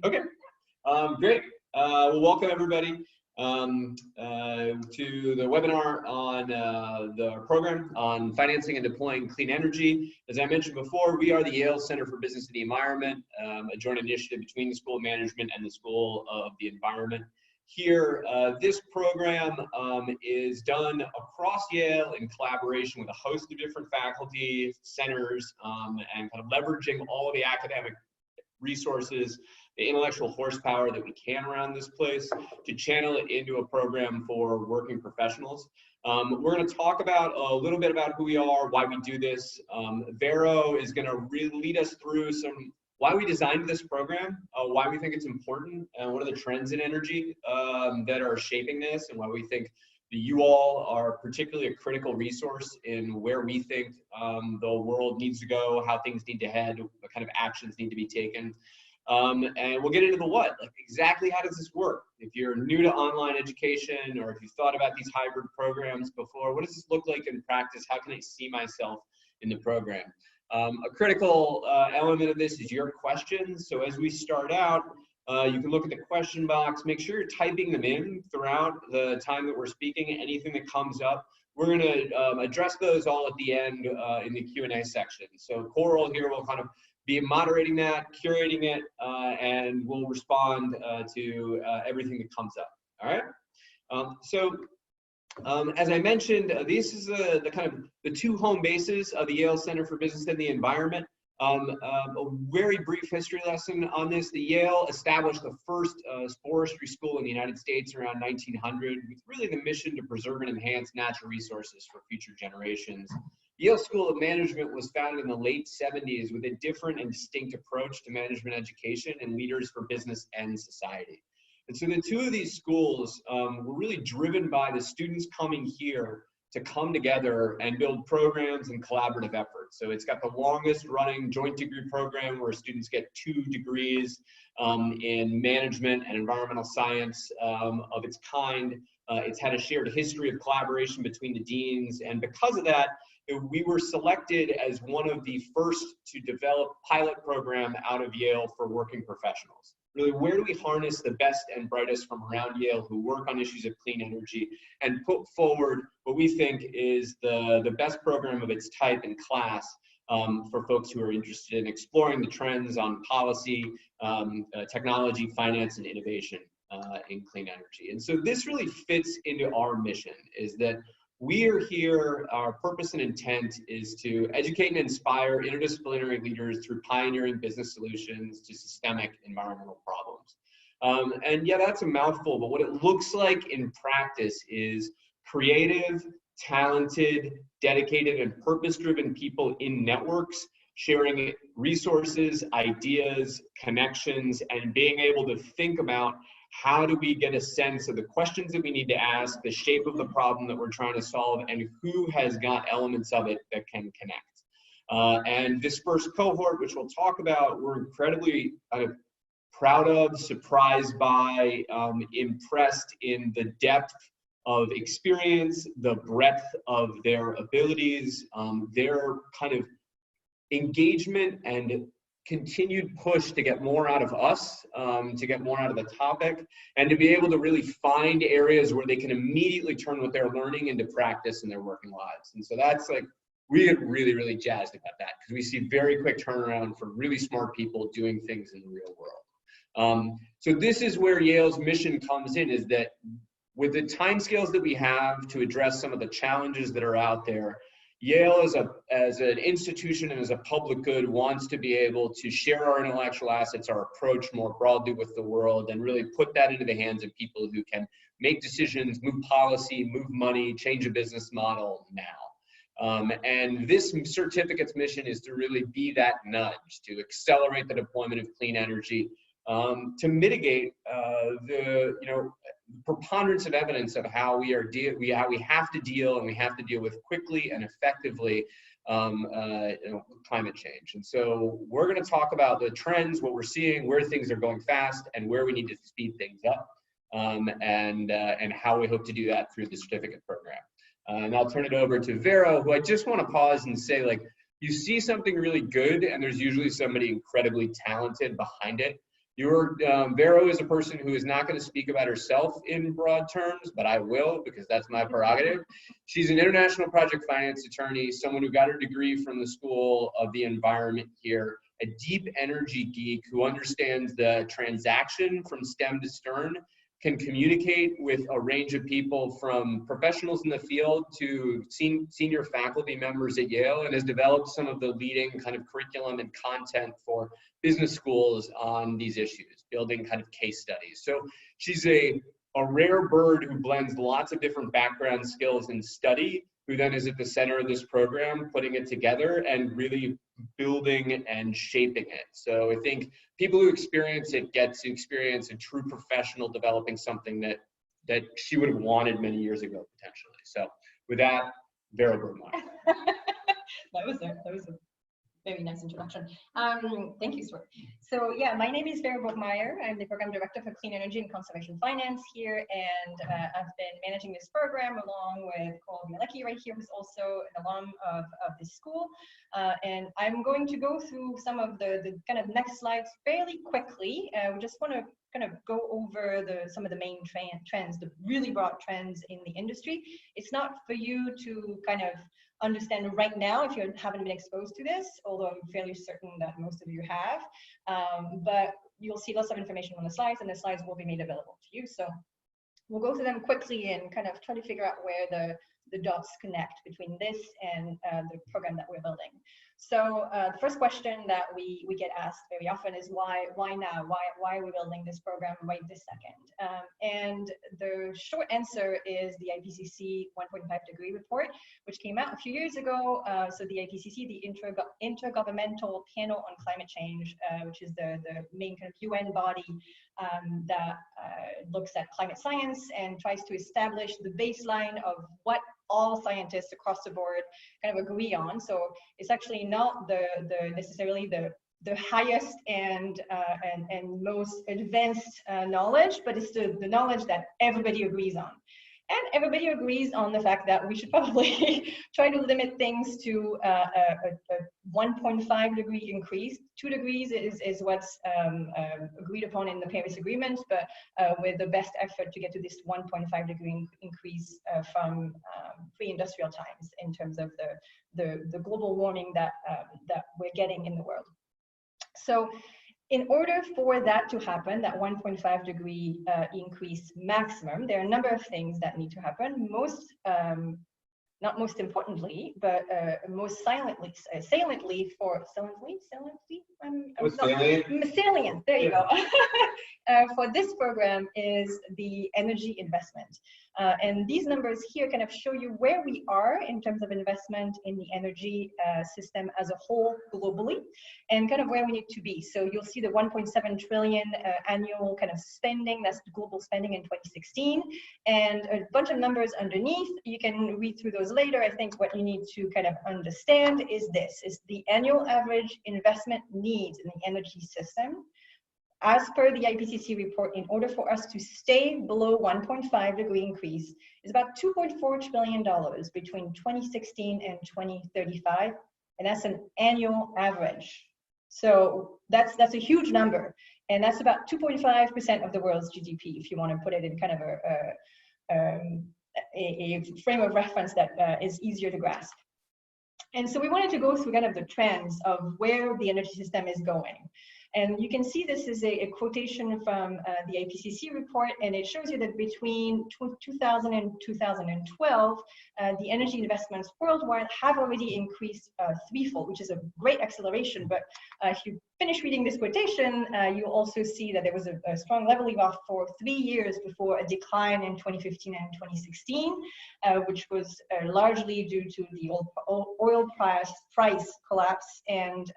Okay, great. Well, welcome everybody to the webinar on the program on financing and deploying clean energy. As I mentioned before, we are the Yale Center for Business and the Environment, a joint initiative between the School of Management and the School of the Environment. Here, this program is done across Yale in collaboration with a host of different faculty, centers, and kind of leveraging all of the academic resources, the intellectual horsepower that we can around this place to channel it into a program for working professionals. We're going to talk about a little bit about who we are, why we do this. Vero is going to really lead us through why we designed this program, why we think it's important, and what are the trends in energy that are shaping this, and why we think that you all are particularly a critical resource in where we think the world needs to go, how things need to head, what kind of actions need to be taken. And we'll get into the what, like exactly how does this work? If you're new to online education, or if you've thought about these hybrid programs before, what does this look like in practice? How can I see myself in the program? A critical element of this is your questions. So as we start out, you can look at the question box, make sure you're typing them in throughout the time that we're speaking, anything that comes up. We're going to address those all at the end in the Q&A section. So Coral here will kind of be moderating that, curating it, and we'll respond to everything that comes up. All right. As I mentioned, this is the kind of the two home bases of the Yale Center for Business and the Environment. A very brief history lesson on this. The Yale established the first forestry school in the United States around 1900 with really the mission to preserve and enhance natural resources for future generations. Yale School of Management was founded in the late 70s with a different and distinct approach to management education and leaders for business and society. And so the two of these schools were really driven by the students coming here to come together and build programs and collaborative efforts. So it's got the longest running joint degree program where students get 2 degrees in management and environmental science of its kind. It's had a shared history of collaboration between the deans, and because of that, we were selected as one of the first to develop pilot program out of Yale for working professionals. Really, where do we harness the best and brightest from around Yale who work on issues of clean energy and put forward what we think is the best program of its type in class for folks who are interested in exploring the trends on policy, technology, finance, and innovation in clean energy. And so this really fits into our mission, is that we are here, our purpose and intent is to educate and inspire interdisciplinary leaders through pioneering business solutions to systemic environmental problems. And yeah, that's a mouthful, but what it looks like in practice is creative, talented, dedicated, and purpose-driven people in networks sharing resources, ideas, connections, and being able to think about how do we get a sense of the questions that we need to ask, the shape of the problem that we're trying to solve, and who has got elements of it that can connect. And this first cohort, which we'll talk about, we're incredibly proud of, surprised by, impressed in the depth of experience, the breadth of their abilities, their kind of engagement and continued push to get more out of us, to get more out of the topic, and to be able to really find areas where they can immediately turn what they're learning into practice in their working lives. And so that's like, we get really, really jazzed about that because we see very quick turnaround for really smart people doing things in the real world. So this is where Yale's mission comes in, is that with the timescales that we have to address some of the challenges that are out there, Yale as an institution and as a public good wants to be able to share our intellectual assets, our approach more broadly with the world, and really put that into the hands of people who can make decisions, move policy, move money, change a business model now. And this certificate's mission is to really be that nudge, to accelerate the deployment of clean energy, to mitigate the preponderance of evidence of how we have to deal, and we have to deal with quickly and effectively climate change. And so we're going to talk about the trends, what we're seeing, where things are going fast, and where we need to speed things up, and how we hope to do that through the certificate program. And I'll turn it over to Vero, who I just want to pause and say, like, you see something really good, and there's usually somebody incredibly talented behind it. Vero is a person who is not going to speak about herself in broad terms, but I will because that's my prerogative. She's an international project finance attorney, someone who got her degree from the School of the Environment here, a deep energy geek who understands the transaction from stem to stern, can communicate with a range of people from professionals in the field to senior faculty members at Yale, and has developed some of the leading kind of curriculum and content for business schools on these issues, building kind of case studies. So she's a rare bird who blends lots of different background skills and study, who then is at the center of this program, putting it together and really building and shaping it. So I think people who experience it get to experience a true professional developing something that she would have wanted many years ago, potentially. So with that, Vera Bergmeyer. That was a very nice introduction. Thank you, Stuart. So yeah, my name is Vera Bergmeyer. I'm the Program Director for Clean Energy and Conservation Finance here, and I've been managing this program along with Cole Bielecki right here, who's also an alum of this school. And I'm going to go through some of the kind of next slides fairly quickly. We just want to kind of go over some of the main trends, the really broad trends in the industry. It's not for you to kind of understand right now if you haven't been exposed to this, although I'm fairly certain that most of you have. But you'll see lots of information on the slides, and the slides will be made available to you. So we'll go through them quickly and kind of try to figure out where the dots connect between this and the program that we're building. So the first question that we get asked very often is why now? Why are we building this program right this second? And the short answer is the IPCC 1.5 degree report, which came out a few years ago. So the IPCC, the Intergovernmental Panel on Climate Change, which is the main kind of UN body that looks at climate science and tries to establish the baseline of what all scientists across the board kind of agree on. So it's actually not necessarily the highest and most advanced knowledge, but it's the knowledge that everybody agrees on. And everybody agrees on the fact that we should probably try to limit things to a 1.5 degree increase. 2 degrees is what's agreed upon in the Paris Agreement, but with the best effort to get to this 1.5 degree increase from pre-industrial times in terms of the global warming that we're getting in the world. So in order for that to happen, that 1.5 degree increase maximum, there are a number of things that need to happen. Not most importantly, but most salient, there you go. For this program is the energy investment. And these numbers here kind of show you where we are in terms of investment in the energy system as a whole globally, and kind of where we need to be. So you'll see the 1.7 trillion annual kind of spending, that's global spending in 2016, and a bunch of numbers underneath. You can read through those later. I think what you need to kind of understand is this, is the annual average investment needs in the energy system. As per the IPCC report, in order for us to stay below 1.5 degree increase, is about $2.4 trillion between 2016 and 2035, and that's an annual average. So that's a huge number, and that's about 2.5% of the world's GDP, if you want to put it in kind of a frame of reference that is easier to grasp. And so we wanted to go through kind of the trends of where the energy system is going. And you can see this is a quotation from the IPCC report, and it shows you that between 2000 and 2012, the energy investments worldwide have already increased threefold, which is a great acceleration. But if you finish reading this quotation, you also see that there was a strong leveling off for 3 years before a decline in 2015 and 2016, which was largely due to the oil price collapse and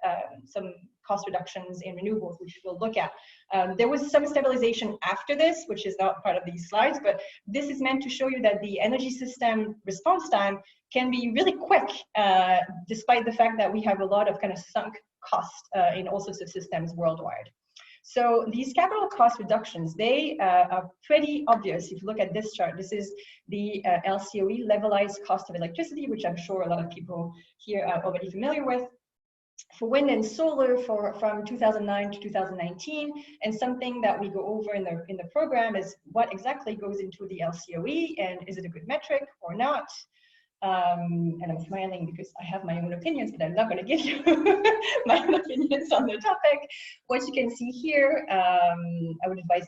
some cost reductions in renewables, which we'll look at. There was some stabilization after this, which is not part of these slides, but this is meant to show you that the energy system response time can be really quick, despite the fact that we have a lot of kind of sunk costs in all sorts of systems worldwide. So these capital cost reductions, they are pretty obvious. If you look at this chart, this is the LCOE, levelized cost of electricity, which I'm sure a lot of people here are already familiar with. for wind and solar from 2009 to 2019. And something that we go over in the program is what exactly goes into the LCOE, and is it a good metric or not? And I'm smiling because I have my own opinions, but I'm not going to give you my own opinions on the topic. What you can see here, I would advise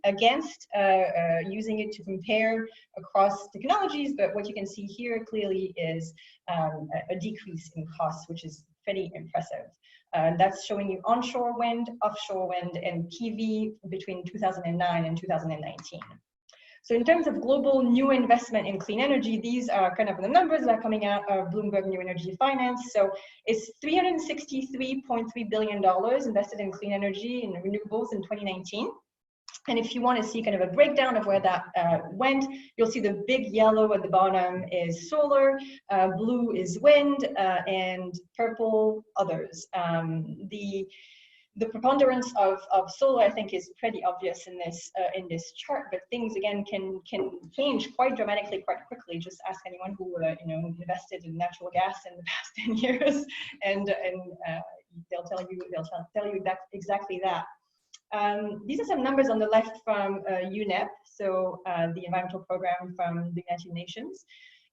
against using it to compare across technologies, but what you can see here clearly is a decrease in costs, which is pretty impressive. That's showing you onshore wind, offshore wind, and PV between 2009 and 2019. So in terms of global new investment in clean energy, these are kind of the numbers that are coming out of Bloomberg New Energy Finance. So it's $363.3 billion invested in clean energy and renewables in 2019. And if you want to see kind of a breakdown of where that went, you'll see the big yellow at the bottom is solar, blue is wind, and purple others. The preponderance of solar, I think, is pretty obvious in this chart, but things again can change quite dramatically, quite quickly. Just ask anyone who invested in natural gas in the past 10 years, and they'll tell you exactly that. These are some numbers on the left from UNEP, so the environmental program from the United Nations.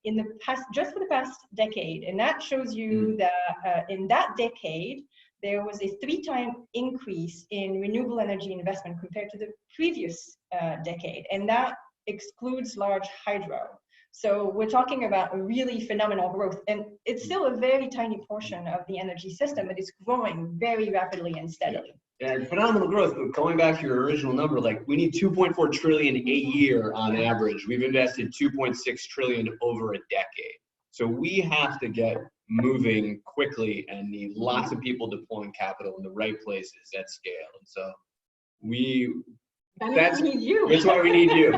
In the past, just for the past decade, and that shows you that in that decade, there was a 3-time increase in renewable energy investment compared to the previous decade, and that excludes large hydro. So we're talking about a really phenomenal growth, and it's still a very tiny portion of the energy system, but it's growing very rapidly and steadily. Yeah, phenomenal growth. But going back to your original number, like we need 2.4 trillion a year on average. We've invested 2.6 trillion over a decade. So we have to get moving quickly and need lots of people deploying capital in the right places at scale. And so that's we need you. That's why we need you.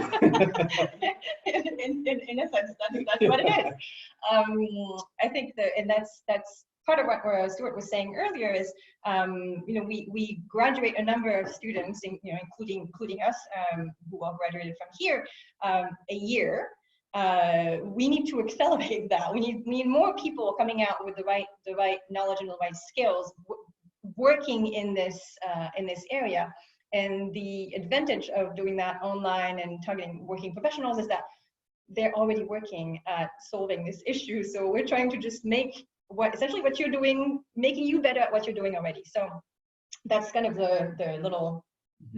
in a sense, that's what it is. I think that's part of what Stuart was saying earlier is, we graduate a number of students, including us, who all graduated from here, a year. We need to accelerate that. We need more people coming out with the right knowledge and the right skills, working in this area. And the advantage of doing that online and targeting working professionals is that they're already working at solving this issue. So we're trying to just make essentially what you're doing, making you better at what you're doing already. So that's kind of the little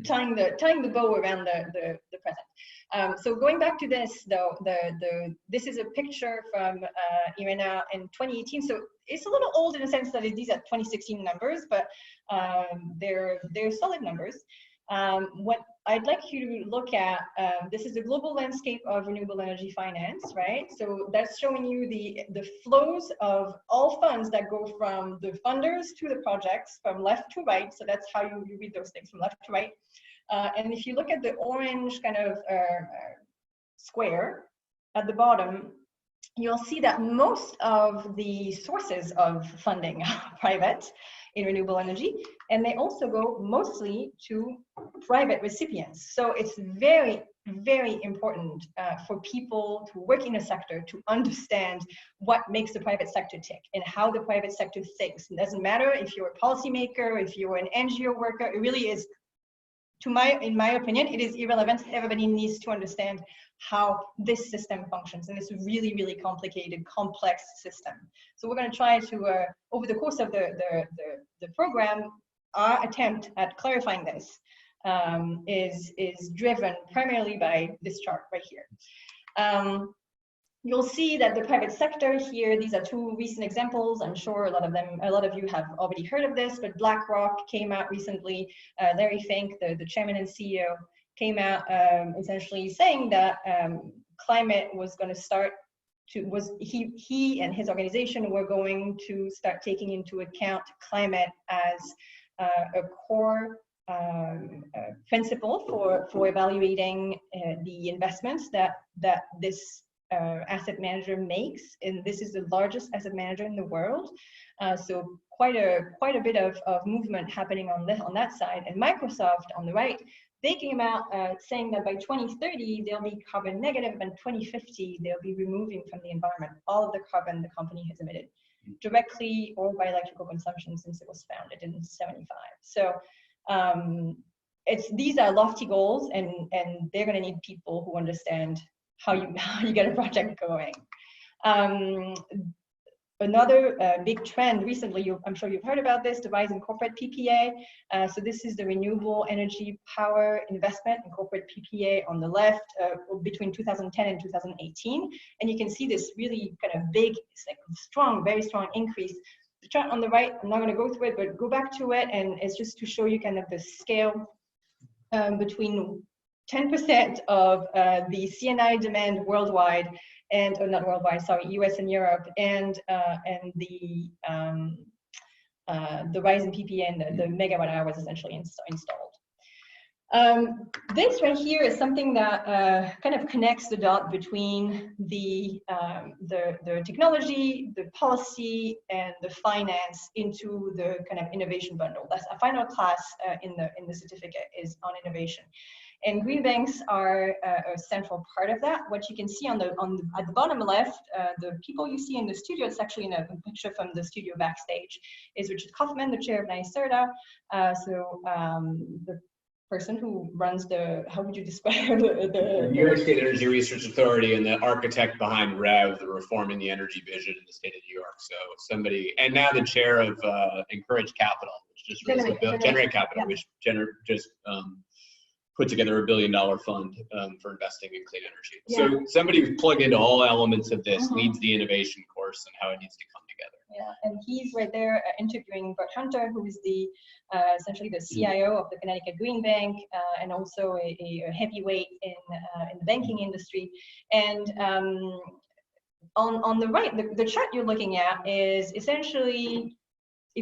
tying the bow around the present. So going back to this though, this is a picture from IRENA in 2018. So it's a little old in the sense that these are 2016 numbers, but they're solid numbers. What I'd like you to look at, this is the global landscape of renewable energy finance, right? So that's showing you the flows of all funds that go from the funders to the projects, from left to right. So that's how you read those things, from left to right. And if you look at the orange kind of square at the bottom, you'll see that most of the sources of funding are private in renewable energy, and they also go mostly to private recipients. So it's very, very important for people who work in a sector to understand what makes the private sector tick and how the private sector thinks. It doesn't matter if you're a policymaker, if you're an NGO worker, it really is, in my opinion, it is irrelevant. Everybody needs to understand how this system functions, and it's a really, really complicated, complex system. So we're going to try to, over the course of the program, our attempt at clarifying this is driven primarily by this chart right here. You'll see that the private sector here, these are two recent examples. I'm sure a lot of you have already heard of this, but BlackRock came out recently. Larry Fink, the chairman and CEO, came out essentially saying that climate was going to start to, he and his organization were going to start taking into account climate as a core principle for evaluating the investments that this asset manager makes, and this is the largest asset manager in the world. So quite a bit of movement happening on that side. And Microsoft on the right, they came out saying that by 2030 they'll be carbon negative, and 2050 they'll be removing from the environment all of the carbon the company has emitted. directly or by electrical consumption since it was founded in 75. So these are lofty goals, and they're going to need people who understand how you get a project going. Another big trend recently, I'm sure you've heard about this, the rise in corporate PPA. So this is the renewable energy power investment in corporate PPA on the left between 2010 and 2018. And you can see this really kind of big, strong, very strong increase. The chart on the right, I'm not going to go through it, but go back to it, and it's just to show you kind of the scale between 10% of the CNI demand worldwide, and not worldwide, sorry, US and Europe, and the rise in PPA and the megawatt hours essentially installed. This right here is something that kind of connects the dot between the technology, the policy, and the finance into the kind of innovation bundle. That's a final class in the certificate is on innovation. And green banks are a central part of that. What you can see at the bottom left, the people you see in the studio, it's actually in a picture from the studio backstage, is Richard Kaufman, the chair of NYSERDA. The person who runs how would you describe the New York State Energy Research Authority, and the architect behind REV, the Reforming the Energy Vision in the state of New York. So somebody, and now the chair of Encourage Capital, which just Generate Capital, yeah. Which just put together $1 billion fund for investing in clean energy. Yeah. So somebody who's plugged into all elements of this leads the innovation course and how it needs to come together. Yeah, and he's right there interviewing Bert Hunter, who is the essentially the CIO of the Connecticut Green Bank, and also a heavyweight in the banking industry. And on the right, the chart you're looking at is essentially,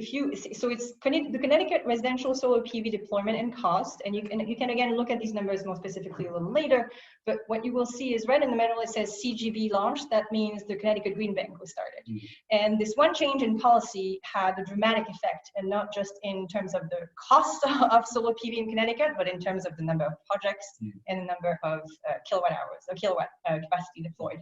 so it's the Connecticut residential solar PV deployment and cost, and you can again look at these numbers more specifically a little later, but what you will see is right in the middle it says CGB launched. That means the Connecticut Green Bank was started. And this one change in policy had a dramatic effect, and not just in terms of the cost of solar PV in Connecticut, but in terms of the number of projects and the number of kilowatt capacity deployed.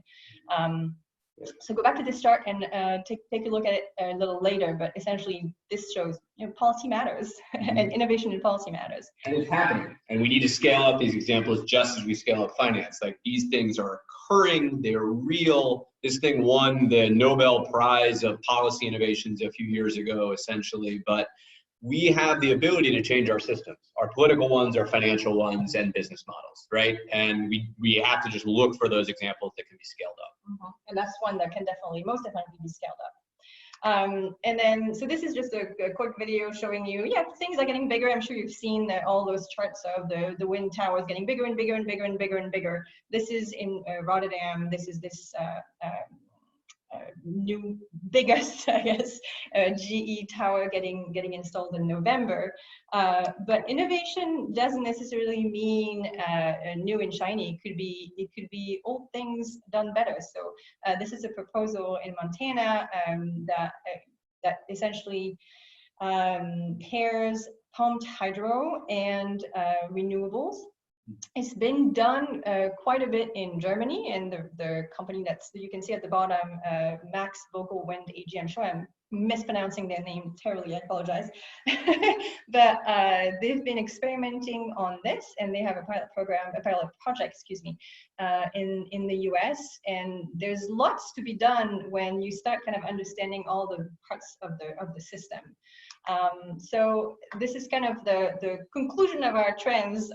So go back to this chart and take a look at it a little later, but essentially this shows policy matters and innovation in policy matters. And it's happening, and we need to scale up these examples just as we scale up finance. Like, these things are occurring, they're real. This thing won the Nobel Prize of Policy Innovations a few years ago, essentially, but we have the ability to change our systems, our political ones, our financial ones, and business models, right? And we have to just look for those examples that can be scaled up. And that's one that can most definitely be scaled up. And then, so this is just a quick video showing you, things are getting bigger. I'm sure you've seen all those charts of the wind towers getting bigger and bigger and bigger and bigger and bigger. This is in Rotterdam. This is this new biggest, I guess, GE tower getting installed in November. But innovation doesn't necessarily mean new and shiny. It could be old things done better. So this is a proposal in Montana that essentially pairs pumped hydro and renewables. It's been done quite a bit in Germany, and the company that you can see at the bottom, Max Vocal Wind AG. I'm sure I'm mispronouncing their name terribly, I apologize. But they've been experimenting on this, and they have a pilot project, in the US. And there's lots to be done when you start kind of understanding all the parts of the system. So this is kind of the conclusion of our trends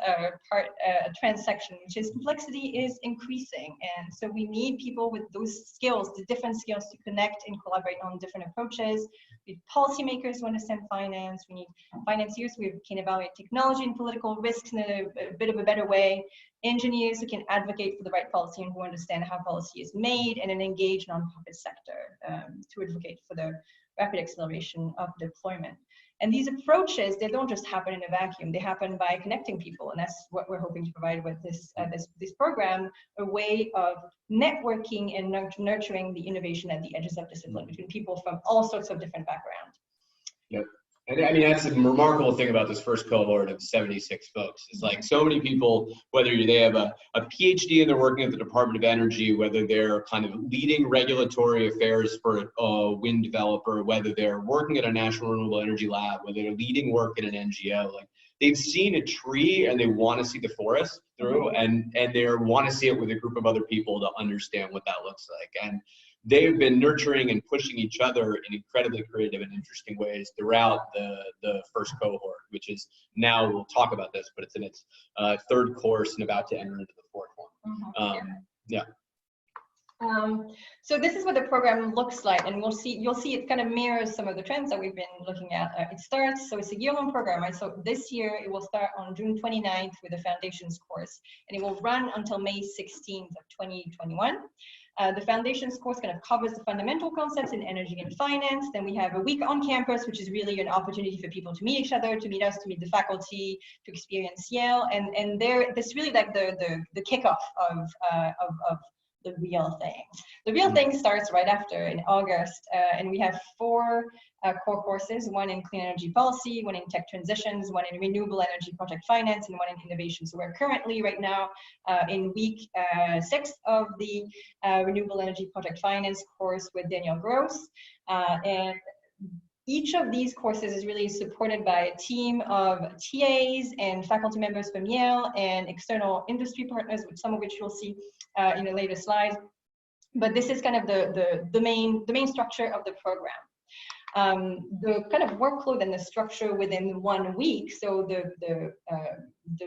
trends section, which is complexity is increasing, and so we need people with those skills, the different skills, to connect and collaborate on different approaches. We need policymakers who understand finance. We need financiers who can evaluate technology and political risks in a bit of a better way. Engineers who can advocate for the right policy and who understand how policy is made, and an engaged nonprofit sector to advocate for the rapid acceleration of deployment. And these approaches, they don't just happen in a vacuum. They happen by connecting people, and that's what we're hoping to provide with this program, a way of networking and nurturing the innovation at the edges of discipline between people from all sorts of different backgrounds. Yep. And I mean, that's the remarkable thing about this first cohort of 76 folks. It's like so many people, whether they have a PhD and they're working at the Department of Energy, whether they're kind of leading regulatory affairs for a wind developer, whether they're working at a national renewable energy lab, whether they're leading work at an NGO, like they've seen a tree and they want to see the forest through, and they want to see it with a group of other people to understand what that looks like. And they've been nurturing and pushing each other in incredibly creative and interesting ways throughout the first cohort, which is now, we'll talk about this, but it's in its third course and about to enter into the fourth one. Yeah. So this is what the program looks like, and you'll see it kind of mirrors some of the trends that we've been looking at. It starts, so it's a year-long program, right? So this year it will start on June 29th with a foundations course, and it will run until May 16th of 2021. The foundations course kind of covers the fundamental concepts in energy and finance. Then we have a week on campus, which is really an opportunity for people to meet each other, to meet us, to meet the faculty, to experience Yale. And this really like the kickoff of the real thing. The real thing starts right after in August, and we have 4 core courses, one in clean energy policy, one in tech transitions, one in renewable energy project finance, and one in innovation. So we're currently right now in week 6 of the renewable energy project finance course with Daniel Gross. And each of these courses is really supported by a team of TAs and faculty members from Yale and external industry partners, some of which you'll see in a later slide. But this is kind of the main structure of the program. The kind of workload and the structure within 1 week. So the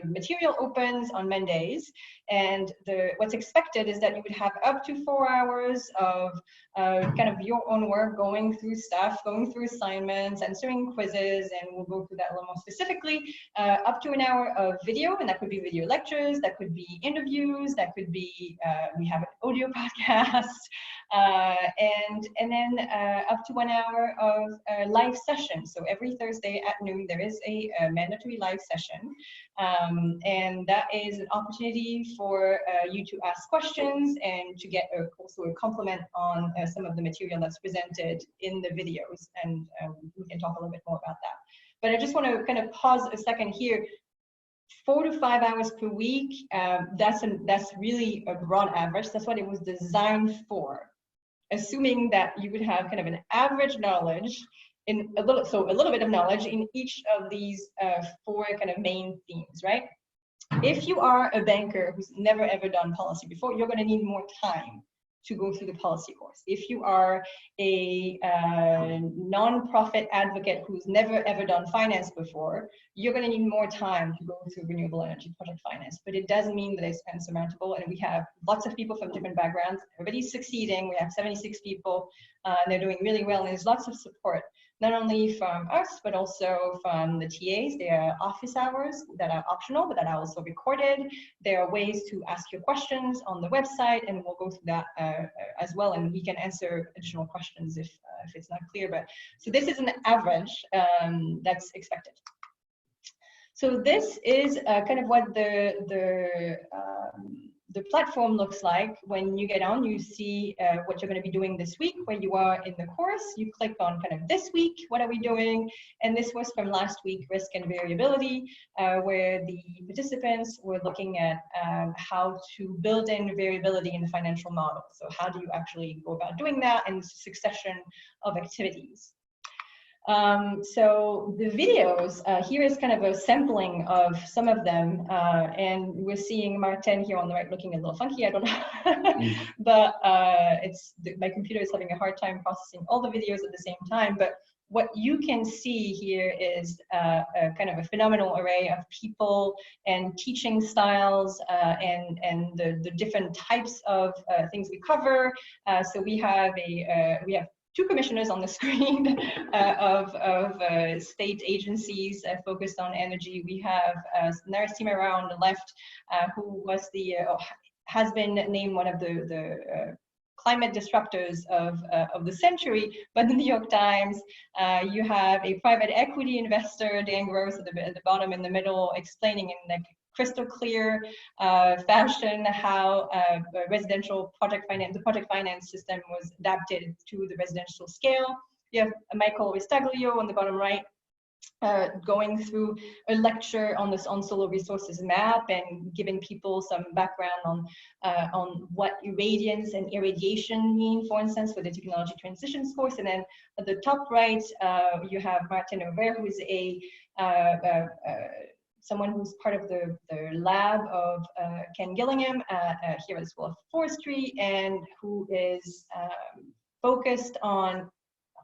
material opens on Mondays, and what's expected is that you would have up to 4 hours of kind of your own work, going through stuff, going through assignments, answering quizzes, and we'll go through that a little more specifically. Up to an hour of video, and that could be video lectures, that could be interviews, that could be we have an audio podcast, and then up to 1 hour of live sessions. So every Thursday at noon there is a mandatory live session, and that is an opportunity for you to ask questions and to get also a compliment on some of the material that's presented in the videos, and we can talk a little bit more about that. But I just want to kind of pause a second here. 4 to 5 hours per week, that's really a broad average. That's what it was designed for, assuming that you would have kind of an average knowledge in a little bit of knowledge in each of these 4 kind of main themes, right? If you are a banker who's never ever done policy before, you're going to need more time to go through the policy course. If you are a non-profit advocate who's never ever done finance before, you're going to need more time to go through renewable energy project finance. But it doesn't mean that it's insurmountable, and we have lots of people from different backgrounds. Everybody's succeeding. We have 76 people, and they're doing really well, and there's lots of support, not only from us, but also from the TAs. There are office hours that are optional, but that are also recorded. There are ways to ask your questions on the website, and we'll go through that as well, and we can answer additional questions if it's not clear. But so this is an average that's expected. So this is kind of what the platform looks like. When you get on, you see what you're going to be doing this week, where you are in the course. You click on kind of this week, what are we doing? And this was from last week, risk and variability, where the participants were looking at how to build in variability in the financial model. So how do you actually go about doing that, and succession of activities. So the videos, here is kind of a sampling of some of them, and we're seeing Martin here on the right looking a little funky, I don't know, but my computer is having a hard time processing all the videos at the same time. But what you can see here is a kind of a phenomenal array of people and teaching styles, and the different types of things we cover. So we have 2 commissioners on the screen of state agencies focused on energy. We have Narasimha Rao on the left, who was has been named one of the climate disruptors of the century by the New York Times. You have a private equity investor, Dan Gross, at the bottom in the middle, explaining in like crystal clear fashion how residential project finance, the project finance system was adapted to the residential scale. You have Michael Ristaglio on the bottom right, going through a lecture on this on solar resources map and giving people some background on what irradiance and irradiation mean, for instance, for the technology transitions course. And then at the top right, you have Martin Aubert, who is someone who's part of the lab of Ken Gillingham here at the School of Forestry, and who is focused on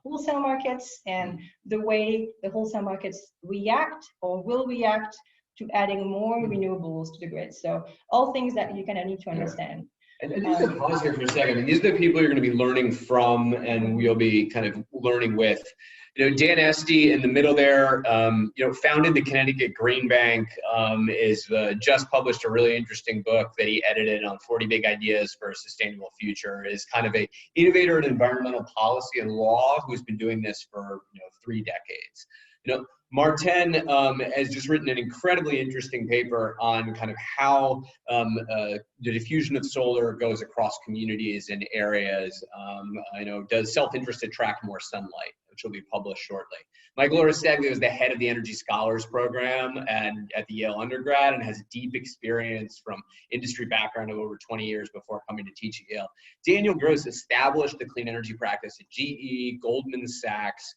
wholesale markets and the way the wholesale markets react or will react to adding more renewables to the grid. So all things that you kind of need to understand. And just to pause here for a second, I mean, these are the people you're going to be learning from, and we'll be kind of learning with. You know, Dan Esty in the middle there, you know, founded the Connecticut Green Bank, is just published a really interesting book that he edited on 40 Big Ideas for a Sustainable Future. Is kind of a innovator in environmental policy and law who's been doing this for 3 decades. You know, Martin has just written an incredibly interesting paper on kind of how the diffusion of solar goes across communities and areas. I know, does self-interest attract more sunlight, which will be published shortly. Michael Oristaglia is the head of the Energy Scholars Program at the Yale undergrad and has deep experience from industry background of over 20 years before coming to teach at Yale. Daniel Gross established the clean energy practice at GE, Goldman Sachs,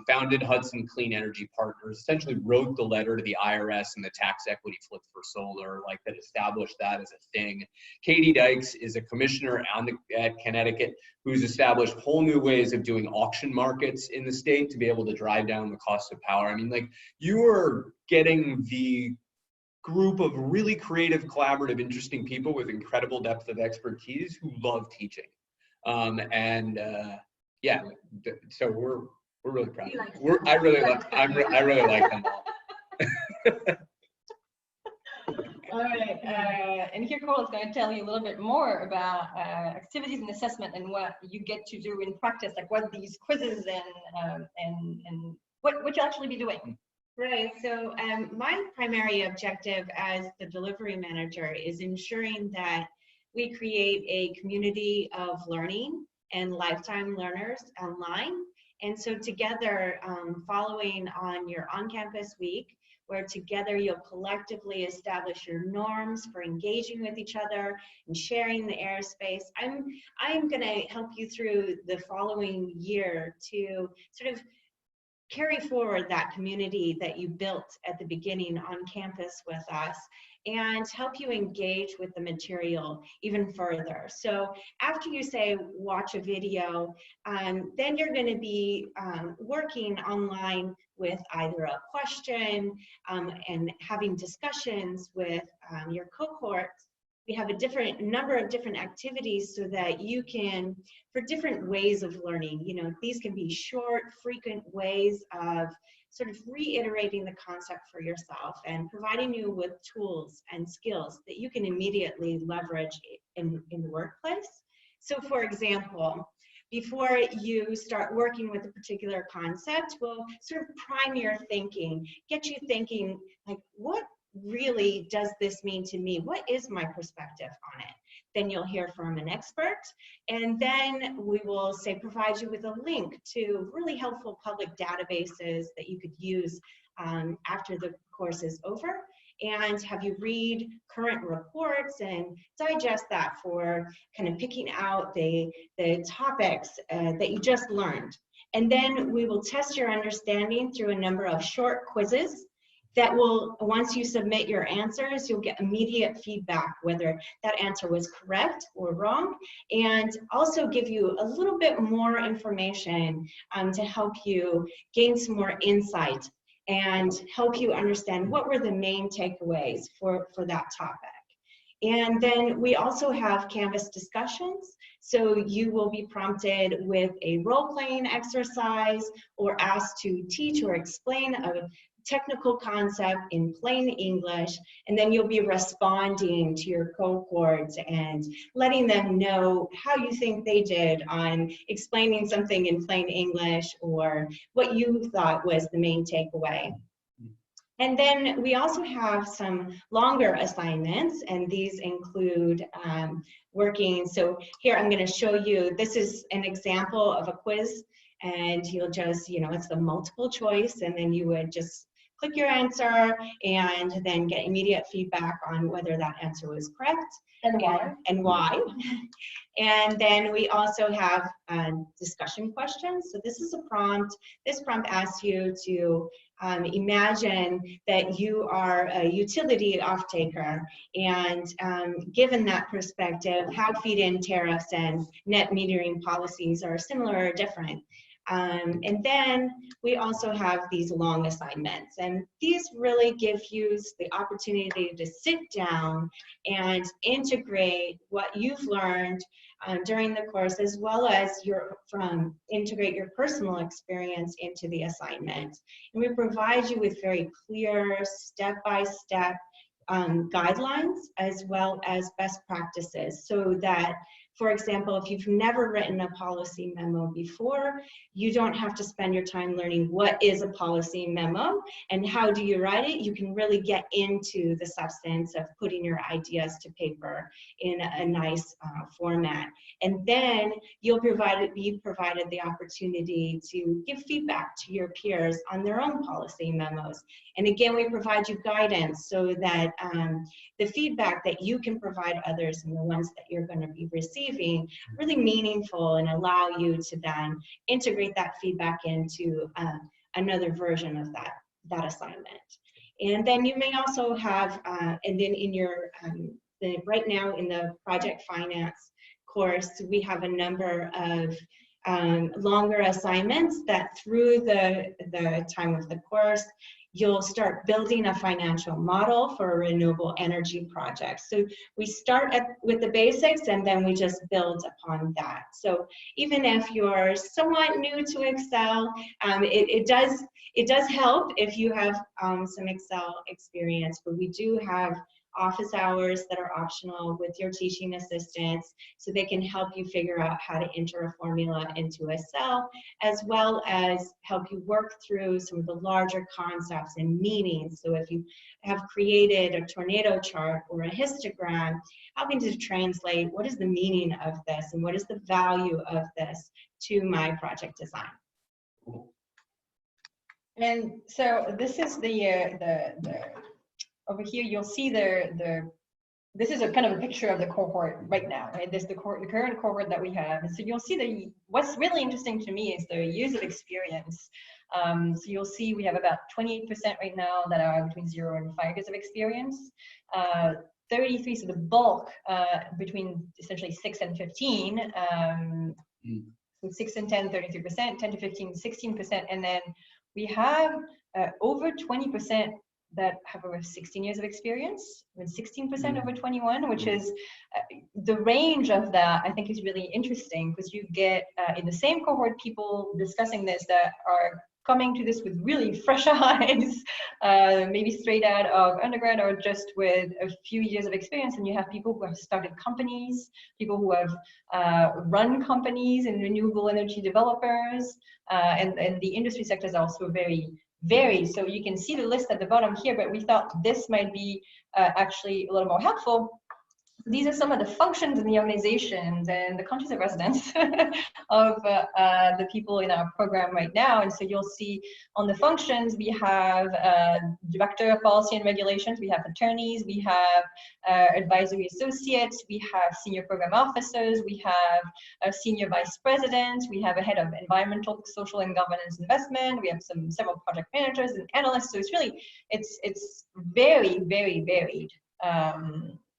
founded Hudson Clean Energy Partners, essentially wrote the letter to the IRS and the tax equity flip for solar, like that established that as a thing. Katie Dykes is a commissioner at Connecticut who's established whole new ways of doing auction markets in the state to be able to drive down the cost of power. I mean, like, you are getting the group of really creative, collaborative, interesting people with incredible depth of expertise who love teaching. Yeah, so we're really proud. I really like them all. All right, and here Carl is going to tell you a little bit more about activities and assessment and what you get to do in practice, like what these quizzes and what you'll actually be doing. Right, so my primary objective as the delivery manager is ensuring that we create a community of learning and lifetime learners online. And so together, following on your on-campus week, where together you'll collectively establish your norms for engaging with each other and sharing the airspace. I'm going to help you through the following year to sort of carry forward that community that you built at the beginning on campus with us and help you engage with the material even further. So after you say watch a video, then you're going to be working online with either a question and having discussions with your cohorts. We have a number of different activities so that you can, for different ways of learning, these can be short, frequent ways of sort of reiterating the concept for yourself and providing you with tools and skills that you can immediately leverage in the workplace. So for example, before you start working with a particular concept, we'll sort of prime your thinking, get you thinking, like, what really does this mean to me? What is my perspective on it? Then you'll hear from an expert, and then we will say provide you with a link to really helpful public databases that you could use after the course is over, and have you read current reports and digest that for kind of picking out the topics that you just learned. And then we will test your understanding through a number of short quizzes that will, once you submit your answers, you'll get immediate feedback whether that answer was correct or wrong, and also give you a little bit more information to help you gain some more insight and help you understand what were the main takeaways for that topic. And then we also have Canvas discussions. So you will be prompted with a role-playing exercise or asked to teach or explain a technical concept in plain English, and then you'll be responding to your cohorts and letting them know how you think they did on explaining something in plain English or what you thought was the main takeaway. And then we also have some longer assignments, and these include working. So here I'm going to show you, this is an example of a quiz. and you'll just, it's the multiple choice, and then you would just click your answer and then get immediate feedback on whether that answer was correct. And why. And why. And then we also have discussion questions. So this is a prompt. This prompt asks you to imagine that you are a utility off-taker, and given that perspective, how feed-in tariffs and net metering policies are similar or different. And then we also have these long assignments, and these really give you the opportunity to sit down and integrate what you've learned during the course, as well as integrate your personal experience into the assignment. And we provide you with very clear step-by-step guidelines, as well as best practices, so that, for example, if you've never written a policy memo before, you don't have to spend your time learning what is a policy memo and how do you write it. You can really get into the substance of putting your ideas to paper in a nice format. And then you'll be provided the opportunity to give feedback to your peers on their own policy memos. And again, we provide you guidance so that the feedback that you can provide others and the ones that you're going to be receiving really meaningful, and allow you to then integrate that feedback into another version of that assignment. And then you may also have, and then in your, right now in the project finance course, we have a number of longer assignments that through the time of the course, you'll start building a financial model for a renewable energy project. So we start with the basics, and then we just build upon that. So even if you're somewhat new to Excel, it does help if you have some Excel experience, but we do have office hours that are optional with your teaching assistants, so they can help you figure out how to enter a formula into Excel, as well as help you work through some of the larger concepts and meanings. So if you have created a tornado chart or a histogram, helping to translate what is the meaning of this and what is the value of this to my project design. And so this is over here, you'll see this is a kind of a picture of the cohort right now, right? This is the current cohort that we have. And so you'll see what's really interesting to me is the years of experience. So you'll see we have about 28% right now that are between 0 and 5 years of experience. 33, so the bulk between essentially 6 and 15. So 6 and 10, 33%, 10 to 15, 16%. And then we have over 20% that have over 16 years of experience, with 16% over 21, which is the range of that. I think is really interesting, because you get in the same cohort people discussing this that are coming to this with really fresh eyes, maybe straight out of undergrad or just with a few years of experience. And you have people who have started companies, people who have run companies and renewable energy developers, and the industry sector is also very varied. So you can see the list at the bottom here, but we thought this might be actually a little more helpful. These are some of the functions in the organizations and the countries of residence of the people in our program right now. And so you'll see on the functions, we have Director of Policy and Regulations, we have attorneys, we have advisory associates, we have senior program officers, we have a senior vice president, we have a head of environmental, social, and governance investment, we have several project managers and analysts. So it's really, it's very, very varied.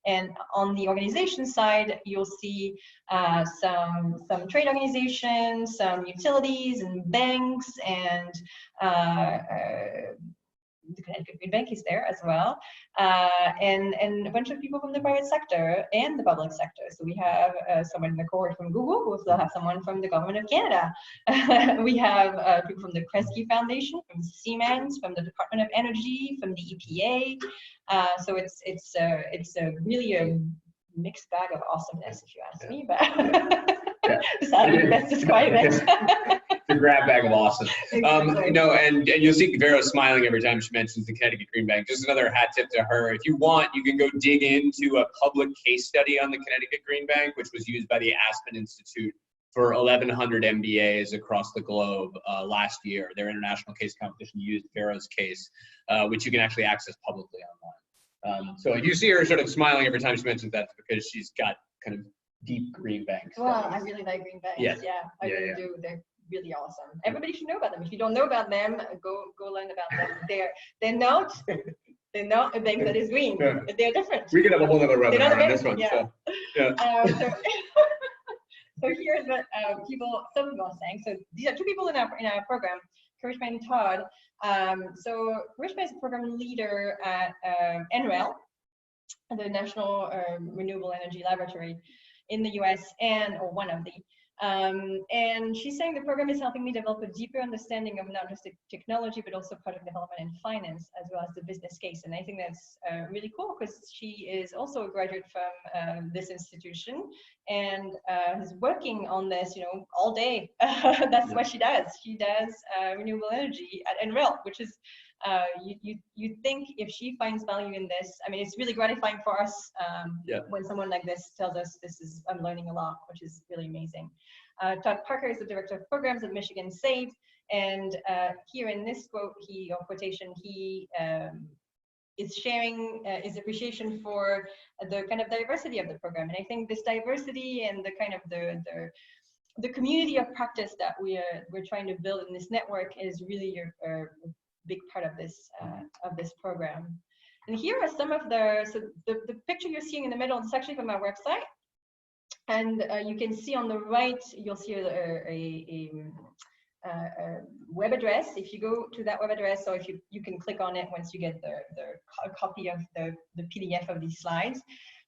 And on the organization side, you'll see some trade organizations, some utilities and banks, and the Connecticut Green Bank is there as well, and a bunch of people from the private sector and the public sector. So we have someone in the cohort from Google. We also have someone from the Government of Canada. We have people from the Kresge Foundation, from Siemens, from the Department of Energy, from the EPA. So it's really a mixed bag of awesomeness, if you ask me. But that's how you best describe it. The grab bag of awesome. Exactly. And you'll see Vero smiling every time she mentions the Connecticut Green Bank. Just another hat tip to her. If you want, you can go dig into a public case study on the Connecticut Green Bank, which was used by the Aspen Institute for 1,100 MBAs across the globe last year. Their international case competition used Vero's case, which you can actually access publicly online. So you see her sort of smiling every time she mentions that because she's got kind of deep green bank studies. Well, I really like green banks. Yeah, I really do. They're really awesome. Everybody should know about them. If you don't know about them, go learn about them. They're not a bank that is green. Yeah. They're different. We could have a whole other webinar on this one. Yeah. So, yeah. So here's what some people are saying. So these are two people in our program, Karishma and Todd. So Karishma is a program leader at NREL, the National Renewable Energy Laboratory in the US, or one of the. And she's saying the program is helping me develop a deeper understanding of not just the technology, but also project development and finance, as well as the business case. And I think that's really cool because she is also a graduate from this institution and is working on this, all day. That's what she does. She does renewable energy at NREL, which is you think if she finds value in this, I mean, it's really gratifying for us when someone like this tells us I'm learning a lot, which is really amazing. Todd Parker is the director of programs at Michigan Save, and here in this quotation, he is sharing his appreciation for the kind of diversity of the program. And I think this diversity and the kind of the community of practice that we're trying to build in this network is really a big part of this program. And here are some of the picture you're seeing in the middle. It's actually from our website. And you can see on the right, you'll see a web address. If you go to that web address, or if you can click on it once you get the copy of the PDF of these slides.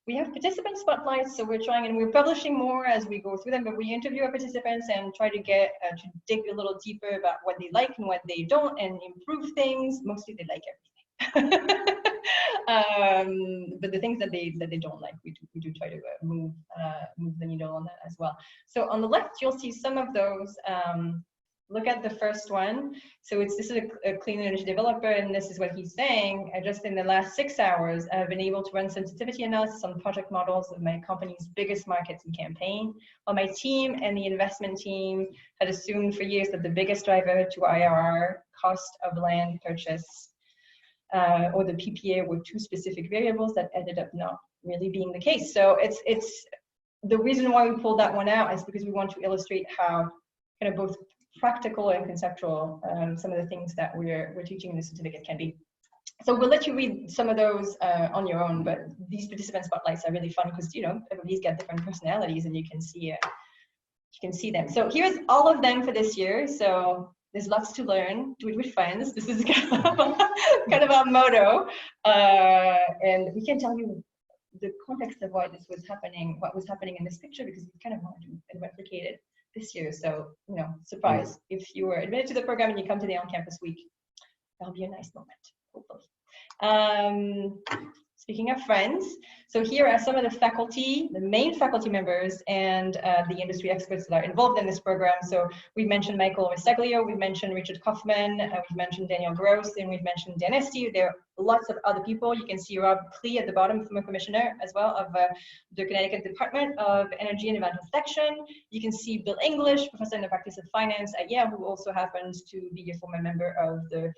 We have participant spotlights, so we're trying, and we're publishing more as we go through them, but we interview our participants and try to get to dig a little deeper about what they like and what they don't, and improve things. Mostly they like everything. But the things that they don't like, we do try to move the needle on that as well. So on the left, you'll see some of those. Look at the first one. So this is a clean energy developer, and this is what he's saying. Just in the last 6 hours, I've been able to run sensitivity analysis on project models of my company's biggest markets and campaign, while my team and the investment team had assumed for years that the biggest driver to IRR, cost of land purchase, or the PPA were two specific variables that ended up not really being the case. So it's the reason why we pulled that one out is because we want to illustrate how kind of both practical and conceptual some of the things that we're teaching in the certificate can be. So we'll let you read some of those on your own, but these participant spotlights are really fun because everybody's got different personalities and you can see them. So here's all of them for this year. So there's lots to learn. Do it with friends. This is kind of our motto, and we can tell you the context of why this was happening, what was happening in this picture, because we kind of want to replicate it this year. So, surprise, if you were admitted to the program and you come to the on-campus week, that'll be a nice moment, hopefully. Speaking of friends, so here are some of the faculty, the main faculty members, and the industry experts that are involved in this program. So we've mentioned Michael Restaglio, we've mentioned Richard Kaufman, we've mentioned Daniel Gross, and we've mentioned Dan Esty. There are lots of other people. You can see Rob Klee at the bottom, former commissioner as well of the Connecticut Department of Energy and Environmental Protection. You can see Bill English, professor in the practice of finance at Yale, who also happens to be a former member of the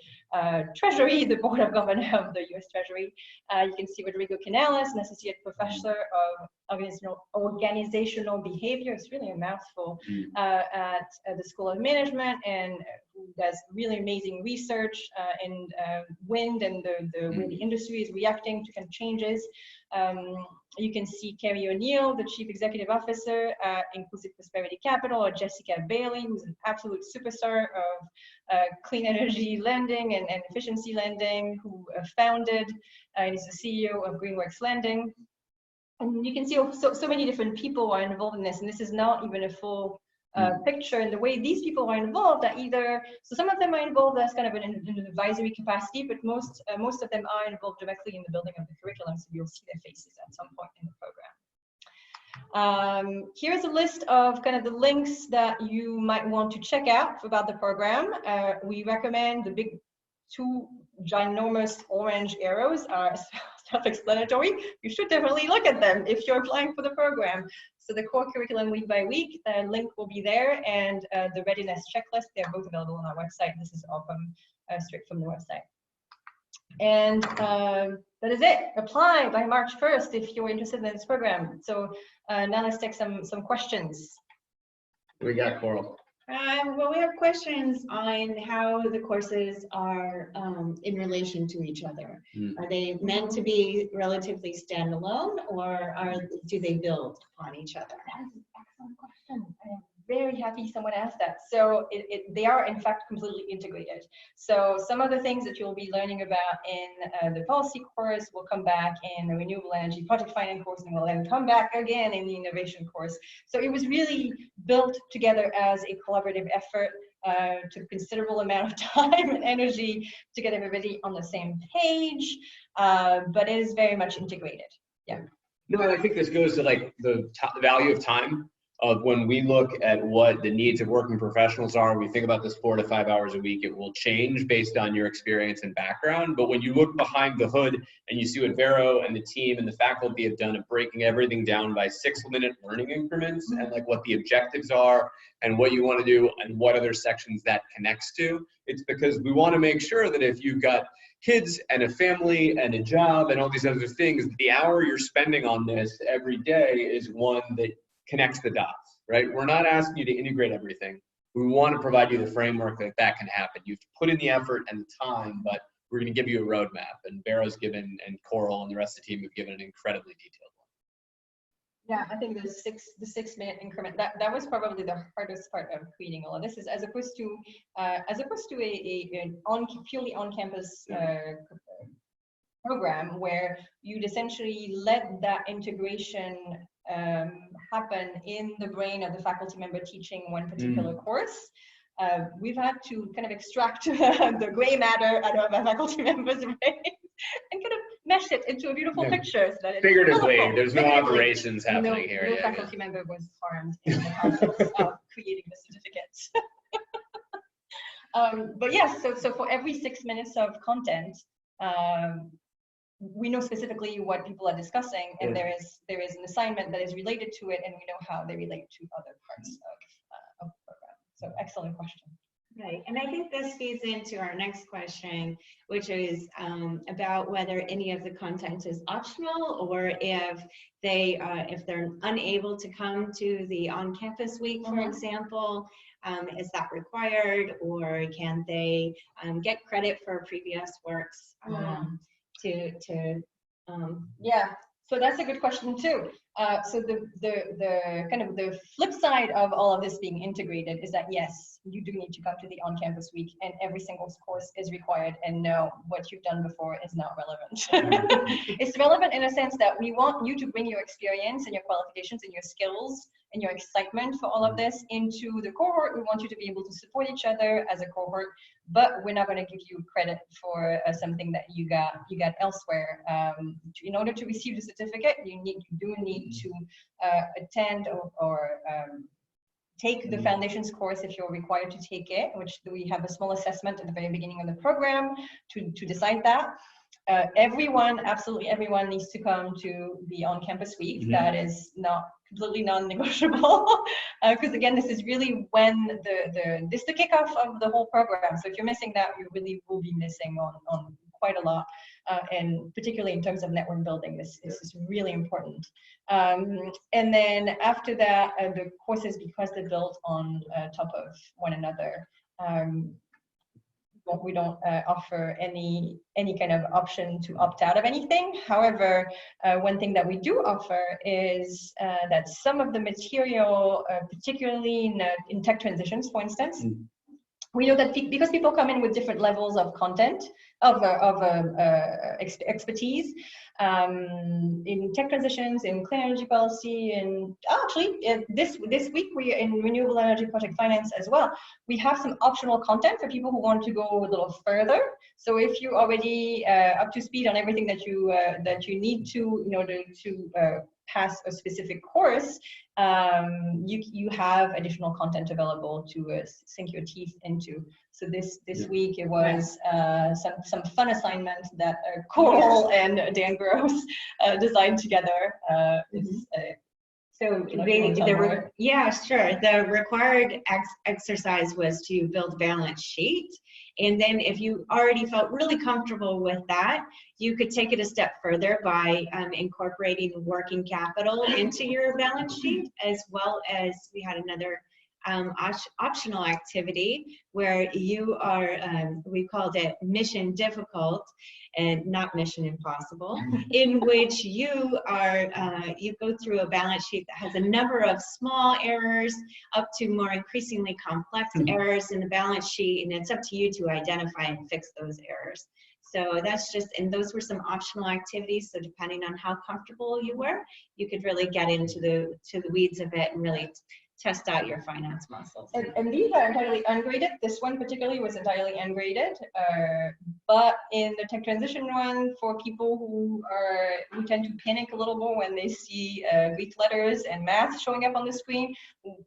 Treasury, the Board of Governors of the US Treasury. You can see Rodrigo Canales, an associate professor of organizational behavior. It's really a mouthful at the School of Management, and who does really amazing research in wind and the way the industry is reacting to kind of changes. You can see Kerry O'Neill, the Chief Executive Officer at Inclusive Prosperity Capital, or Jessica Bailey, who's an absolute superstar of clean energy lending and efficiency lending, who founded and is the CEO of Greenworks Lending. And you can see so many different people are involved in this, and this is not even a full picture. And the way these people are involved are so some of them are involved as kind of an advisory capacity, but most of them are involved directly in the building of the curriculum, so you'll see their faces at some point in the program. Here's a list of kind of the links that you might want to check out about the program. We recommend the big two ginormous orange arrows are self-explanatory. You should definitely look at them if you're applying for the program. So the core curriculum week by week, the link will be there, and the readiness checklist, they're both available on our website. This is all from straight from the website. And that is it. Apply by March 1st if you're interested in this program. So now let's take some questions. We got Coral. Well, we have questions on how the courses are in relation to each other. Are they meant to be relatively standalone, or do they build upon each other? That is an excellent question. I am very happy someone asked that. So they are in fact completely integrated. So some of the things that you'll be learning about in the policy course will come back in the renewable energy project finance course, and will then come back again in the innovation course. So it was really built together as a collaborative effort. Took a considerable amount of time and energy to get everybody on the same page, but it is very much integrated. Yeah. No, I think this goes to like the value of time. Of when we look at what the needs of working professionals are, we think about this 4 to 5 hours a week. It will change based on your experience and background. But when you look behind the hood and you see what Vero and the team and the faculty have done of breaking everything down by 6-minute learning increments, and like what the objectives are and what you want to do and what other sections that connects to, it's because we want to make sure that if you've got kids and a family and a job and all these other things, the hour you're spending on this every day is one that connects the dots, right? We're not asking you to integrate everything. We want to provide you the framework that that can happen. You have to put in the effort and the time, but we're going to give you a roadmap. And Vero's given, and Coral and the rest of the team have given an incredibly detailed one. Yeah, I think the 6-minute increment, that was probably the hardest part of creating all of this, is as opposed to a purely on-campus program where you'd essentially let that integration happen in the brain of the faculty member teaching one particular course. We've had to kind of extract the gray matter out of our faculty members' brain and kind of mesh it into a beautiful picture. So that it's figuratively, colorful. there's no operations happening here. No faculty member was harmed in the process of creating the certificates. But yes, so for every 6 minutes of content, we know specifically what people are discussing, and there is an assignment that is related to it, and we know how they relate to other parts of the program. So excellent question. Right, and I think this feeds into our next question, which is about whether any of the content is optional, or if they're unable to come to the on-campus week, for example, is that required, or can they get credit for previous works? Yeah, so that's a good question too. So the kind of the flip side of all of this being integrated is that yes, you do need to come to the on-campus week, and every single course is required, and no, what you've done before is not relevant. It's relevant in a sense that we want you to bring your experience and your qualifications and your skills and your excitement for all of this into the cohort. We want you to be able to support each other as a cohort, but we're not going to give you credit for something that you got elsewhere. In order to receive the certificate, you do need to attend or take the foundations course if you're required to take it, which we have a small assessment at the very beginning of the program to decide that. Everyone, absolutely everyone, needs to come to the on-campus week. That is completely non-negotiable, because again, this is really when this is the kickoff of the whole program. So if you're missing that, you really will be missing on quite a lot, and particularly in terms of network building, this is really important. And then after that, the courses, because they're built on top of one another, we don't offer any kind of option to opt out of anything. However, one thing that we do offer is that some of the material, particularly in tech transitions, for instance, we know that because people come in with different levels of content, expertise, in tech transitions, in clean energy policy, and actually this week we are in renewable energy project finance as well. We have some optional content for people who want to go a little further. So if you're already up to speed on everything that you need to in order to pass a specific course, you have additional content available to sink your teeth into. So this week it was some fun assignment that Coral and Dan euros designed together. So sure. yeah, sure. The required exercise was to build a balance sheet. And then if you already felt really comfortable with that, you could take it a step further by incorporating working capital into your balance sheet, as well as we had another optional activity where you are, we called it mission difficult and not mission impossible, in which you are, you go through a balance sheet that has a number of small errors up to more increasingly complex errors in the balance sheet, and it's up to you to identify and fix those errors. So that's just, and those were some optional activities. So depending on how comfortable you were, you could really get into the weeds of it and really test out your finance muscles. And these are entirely ungraded. This one particularly was entirely ungraded. But in the tech transition one, for people who tend to panic a little more when they see Greek letters and math showing up on the screen,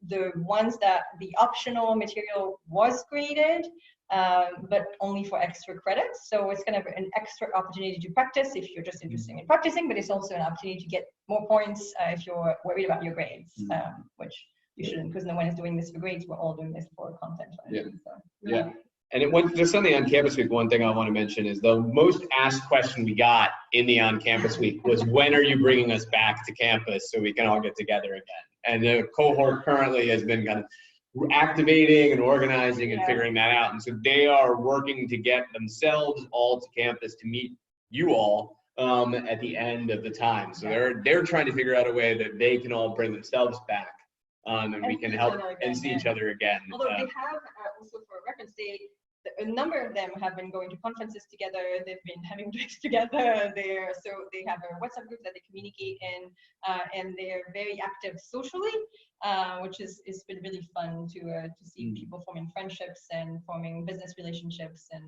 the ones that the optional material was graded, but only for extra credits. So it's kind of an extra opportunity to practice if you're just interested in practicing, but it's also an opportunity to get more points if you're worried about your grades, which you shouldn't, because no one is doing this for grades. We're all doing this for content. Yeah. So. Yeah. And it went just on the on-campus week. One thing I want to mention is the most asked question we got in the on-campus week was, when are you bringing us back to campus so we can all get together again? And the cohort currently has been kind of activating and organizing and figuring that out. And so they are working to get themselves all to campus to meet you all at the end of the time. So they're trying to figure out a way that they can all bring themselves back. And we can help and see each other again. Although they have, also for reference, a number of them have been going to conferences together. They've been having drinks together. So they have a WhatsApp group that they communicate in, and they're very active socially, which is been really fun to see people forming friendships and forming business relationships and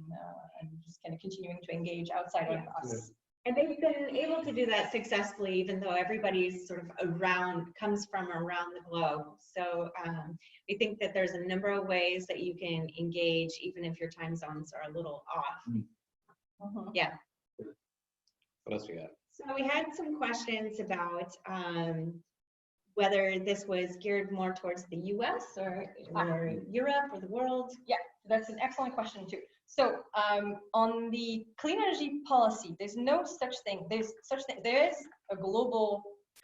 just kind of continuing to engage outside of us. And they've been able to do that successfully, even though everybody's sort of comes from around the globe. So we think that there's a number of ways that you can engage, even if your time zones are a little off. Yeah. What else we got? So we had some questions about whether this was geared more towards the US or Europe or the world. Yeah, that's an excellent question too. So on the clean energy policy, there's no such thing. There is a global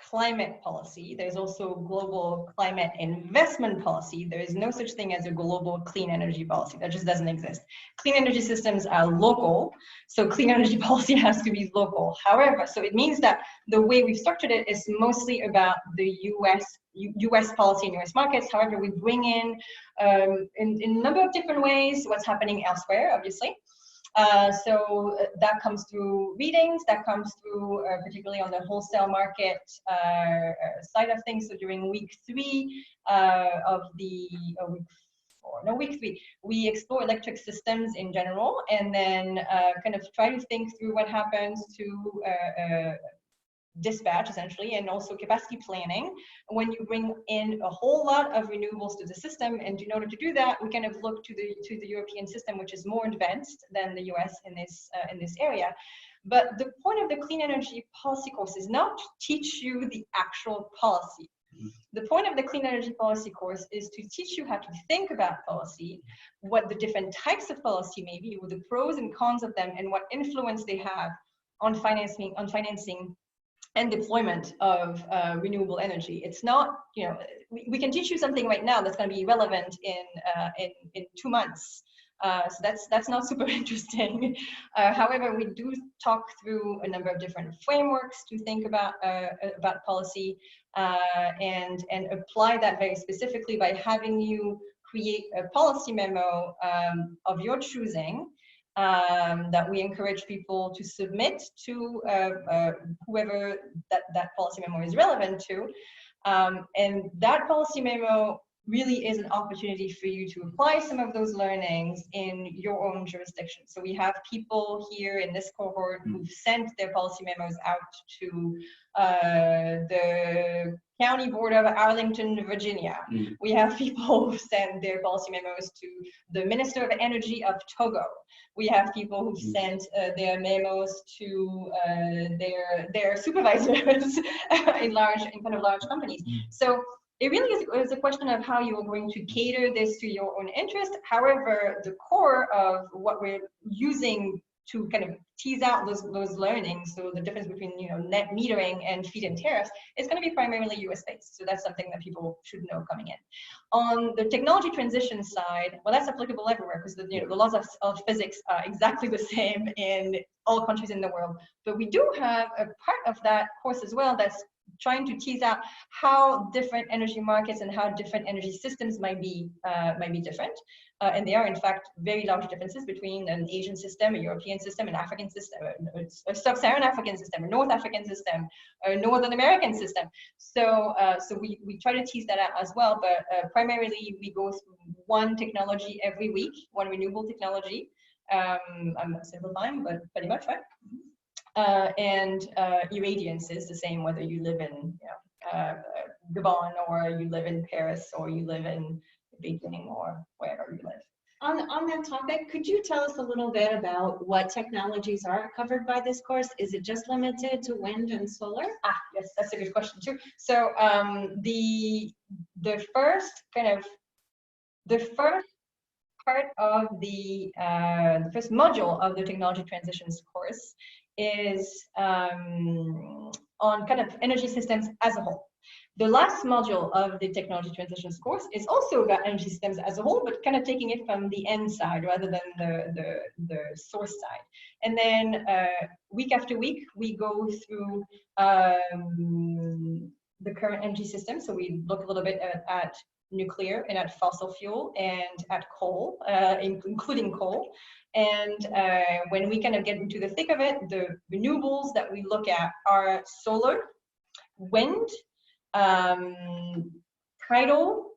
climate policy. There's also global climate investment policy. There is no such thing as a global clean energy policy. That just doesn't exist. Clean energy systems are local, so clean energy policy has to be local. However, so it means that the way we've structured it is mostly about the US policy and US markets. However, we bring in a number of different ways what's happening elsewhere, obviously. So that comes through readings, that comes through particularly on the wholesale market side of things. So during week 3 of week 3, we explore electric systems in general, and then kind of try to think through what happens to dispatch essentially, and also capacity planning when you bring in a whole lot of renewables to the system. And in order to do that, we kind of look to the European system, which is more advanced than the US in this area. But the point of the clean energy policy course is not to teach you the actual policy. The point of the clean energy policy course is to teach you how to think about policy, what the different types of policy may be, what the pros and cons of them, and what influence they have on financing and deployment of renewable energy. It's not, we can teach you something right now that's going to be relevant in 2 months. So that's not super interesting. However, we do talk through a number of different frameworks to think about policy and apply that very specifically by having you create a policy memo of your choosing. That we encourage people to submit to whoever that policy memo is relevant to. And that policy memo really is an opportunity for you to apply some of those learnings in your own jurisdiction. So we have people here in this cohort who've sent their policy memos out to the County Board of Arlington, Virginia. We have people who send their policy memos to the Minister of Energy of Togo. We have people who've sent their memos to their supervisors in kind of large companies. So it really is a question of how you are going to cater this to your own interest. However, the core of what we're using to kind of tease out those learnings, so the difference between net metering and feed-in tariffs, is going to be primarily US based. So that's something that people should know coming in. On the technology transition side, well, that's applicable everywhere because the laws of physics are exactly the same in all countries in the world. But we do have a part of that course as well that's trying to tease out how different energy markets and how different energy systems might be different. And there are, in fact, very large differences between an Asian system, a European system, an African system, a sub-Saharan African system, a North African system, a Northern American system. So, we try to tease that out as well, but primarily we go through one technology every week, one renewable technology. I'm simplifying, but pretty much, right? And irradiance is the same whether you live in Gabon or you live in Paris or you live in Beijing or wherever you live. On that topic, could you tell us a little bit about what technologies are covered by this course? Is it just limited to wind and solar? Yes, that's a good question too. So the first part of the first module of the technology transitions course is on kind of energy systems as a whole. The last module of the technology transitions course is also about energy systems as a whole, but kind of taking it from the end side rather than the source side. And then week after week, we go through the current energy system. So we look a little bit at nuclear and at fossil fuel and at coal, including coal. And when we kind of get into the thick of it, the renewables that we look at are solar, wind, tidal,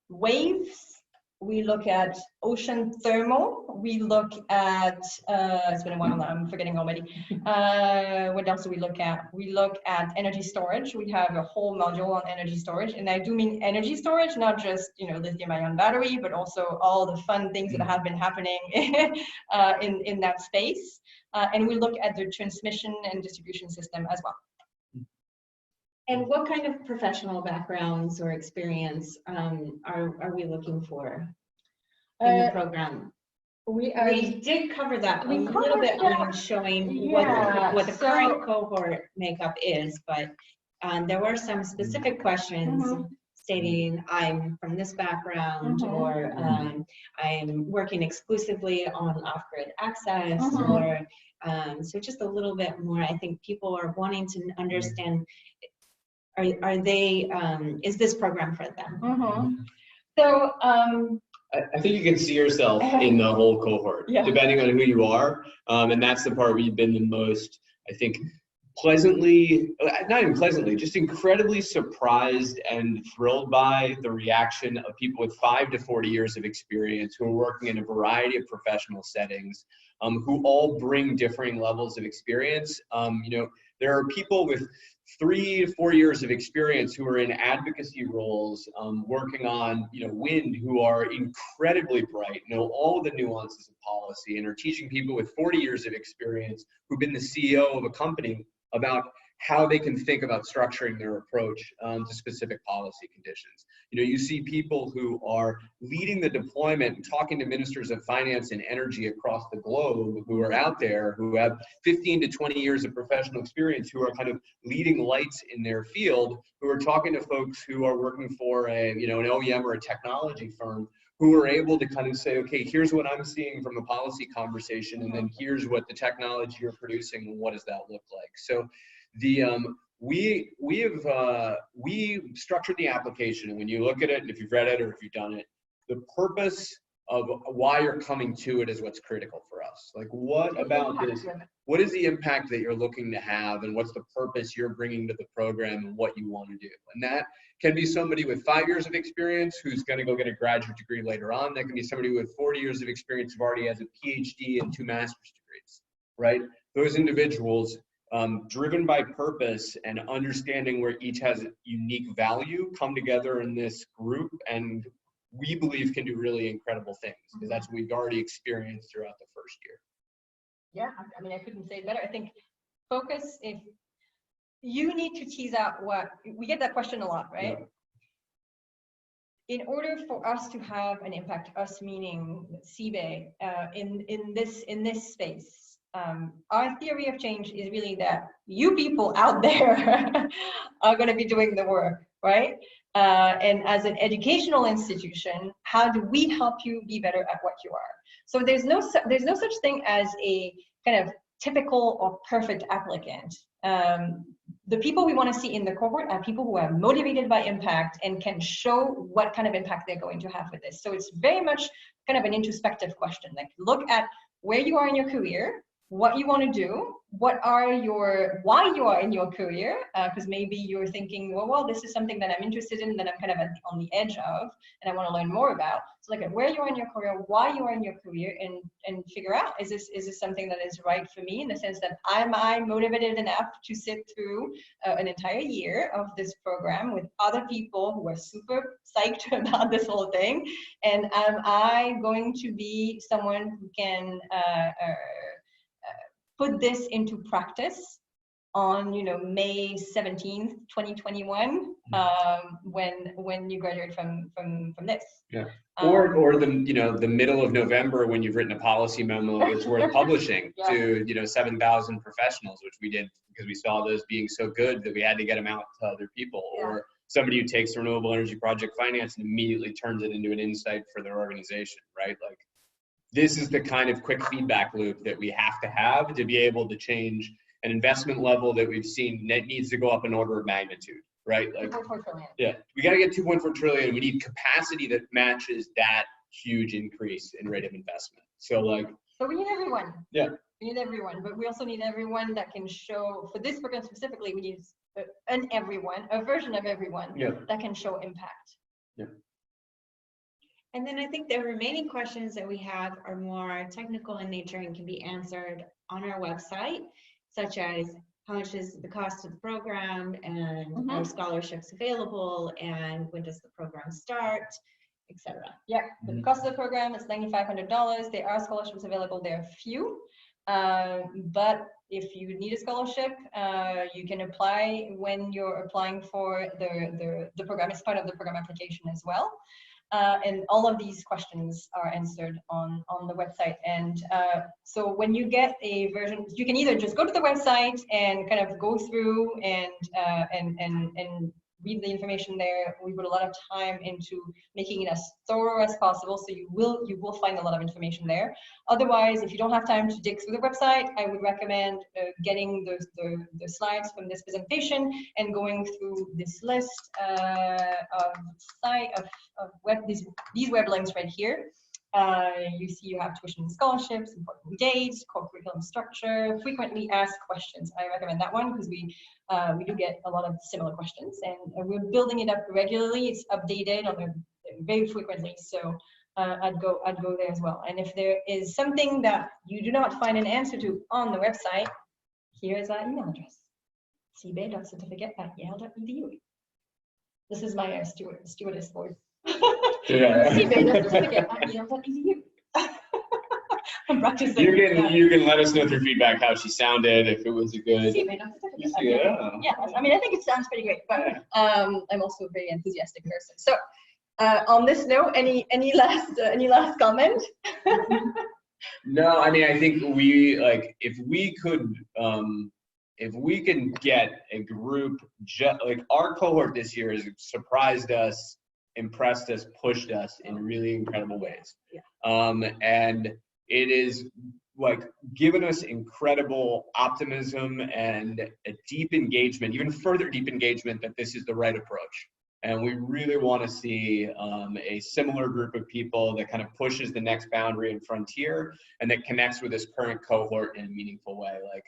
waves. We look at ocean thermal. We look at, it's been a while now, I'm forgetting already. What else do we look at? We look at energy storage. We have a whole module on energy storage. And I do mean energy storage, not just, lithium ion battery, but also all the fun things that have been happening in that space. And we look at the transmission and distribution system as well. And what kind of professional backgrounds or experience are we looking for in the program? We did cover that a little bit on showing what the current cohort makeup is, but there were some specific questions stating I'm from this background, or I'm working exclusively on off-grid access, or so just a little bit more. I think people are wanting to understand, are they, is this program for them? So I think you can see yourself in the whole cohort, depending on who you are. And that's the part where you've been the most, I think, pleasantly, not even pleasantly, just incredibly surprised and thrilled by the reaction of people with 5 to 40 years of experience who are working in a variety of professional settings, who all bring differing levels of experience. There are people with 3 to 4 years of experience who are in advocacy roles, working on wind, who are incredibly bright, know all the nuances of policy, and are teaching people with 40 years of experience who've been the CEO of a company about how they can think about structuring their approach to specific policy conditions. You see people who are leading the deployment and talking to ministers of finance and energy across the globe who are out there, who have 15 to 20 years of professional experience, who are kind of leading lights in their field, who are talking to folks who are working for an OEM or a technology firm, who are able to kind of say, okay, here's what I'm seeing from a policy conversation, and then here's what the technology you're producing, and what does that look like? So we structured the application, and when you look at it, and if you've read it or if you've done it, the purpose of why you're coming to it is what's critical for us. Like, what about this? What is the impact that you're looking to have, and what's the purpose you're bringing to the program and what you want to do? And that can be somebody with 5 years of experience who's going to go get a graduate degree later on. That can be somebody with 40 years of experience who already has a PhD and 2 master's degrees, right? Those individuals, driven by purpose and understanding where each has unique value, come together in this group, and we believe can do really incredible things, because that's what we've already experienced throughout the first year. Yeah, I mean, I couldn't say it better. I think focus, if you need to tease out what, we get that question a lot, right? Yeah. In order for us to have an impact, us meaning CBAE, in this space, our theory of change is really that you people out there are going to be doing the work, right? And as an educational institution, how do we help you be better at what you are? So there's no such thing as a kind of typical or perfect applicant. The people we want to see in the cohort are people who are motivated by impact and can show what kind of impact they're going to have with this. So it's very much kind of an introspective question. Like, look at where you are in your career, what you want to do, why you are in your career, because maybe you're thinking, well, this is something that I'm interested in, that I'm kind of on the edge of, and I want to learn more about. So look at where you are in your career, why you are in your career, and figure out, is this something that is right for me, in the sense that am I motivated enough to sit through an entire year of this program with other people who are super psyched about this whole thing, and am I going to be someone who can put this into practice on, May 17th, 2021, when you graduate from this. Yeah. Or the middle of November, when you've written a policy memo that's worth publishing to 7,000 professionals, which we did because we saw those being so good that we had to get them out to other people. Yeah. Or somebody who takes renewable energy project finance and immediately turns it into an insight for their organization, right? Like, this is the kind of quick feedback loop that we have to be able to change an investment level that we've seen that needs to go up an order of magnitude, right? Like, 2.4 trillion. Yeah, we got to get 2.4 trillion. We need capacity that matches that huge increase in rate of investment. So we need everyone. Yeah. We need everyone, but we also need everyone that can show, for this program specifically, we need a version of everyone that can show impact. Yeah. And then I think the remaining questions that we have are more technical in nature and can be answered on our website, such as how much is the cost of the program, and are scholarships available, and when does the program start, etc. Yeah, the cost of the program is $9,500. There are scholarships available. There are few, but if you need a scholarship, you can apply when you're applying for the program. It's part of the program application as well. And all of these questions are answered on the website. And so when you get a version, you can either just go to the website and kind of go through and read the information there. We put a lot of time into making it as thorough as possible, so you will find a lot of information there. Otherwise, if you don't have time to dig through the website, I would recommend getting the slides from this presentation and going through this list of these web links right here. You see you have tuition and scholarships, important dates, core curriculum structure, frequently asked questions. I recommend that one because we do get a lot of similar questions, and we're building it up regularly. It's updated very frequently, so I'd go there as well. And if there is something that you do not find an answer to on the website, here's our email address: cbae.certificate@yale.edu. This is my stewardess voice. Yeah. cbae.certificate@yale.edu. I'm practicing. You can let us know through feedback how she sounded, if it was a good. Yeah. I mean, I think it sounds pretty great, but I'm also a very enthusiastic person. So on this note, any last comment? No, I mean, I think if we can get a group, like our cohort this year has surprised us, impressed us, pushed us in really incredible ways. Yeah. And it is given us incredible optimism and a deep engagement, even further deep engagement, that this is the right approach. And we really want to see a similar group of people that kind of pushes the next boundary and frontier and that connects with this current cohort in a meaningful way. Like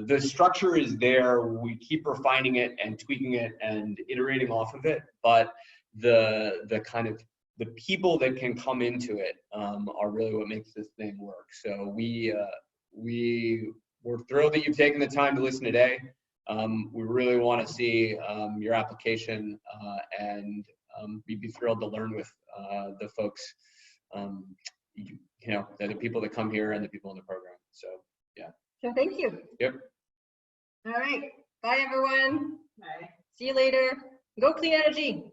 the structure is there. We keep refining it and tweaking it and iterating off of it. But the kind of the people that can come into it are really what makes this thing work. So we're thrilled that you've taken the time to listen today. We really want to see your application and we'd be thrilled to learn with the folks, you know, the people that come here and the people in the program. So, yeah. So thank you. Yep. All right. Bye, everyone. Bye. See you later. Go clean energy.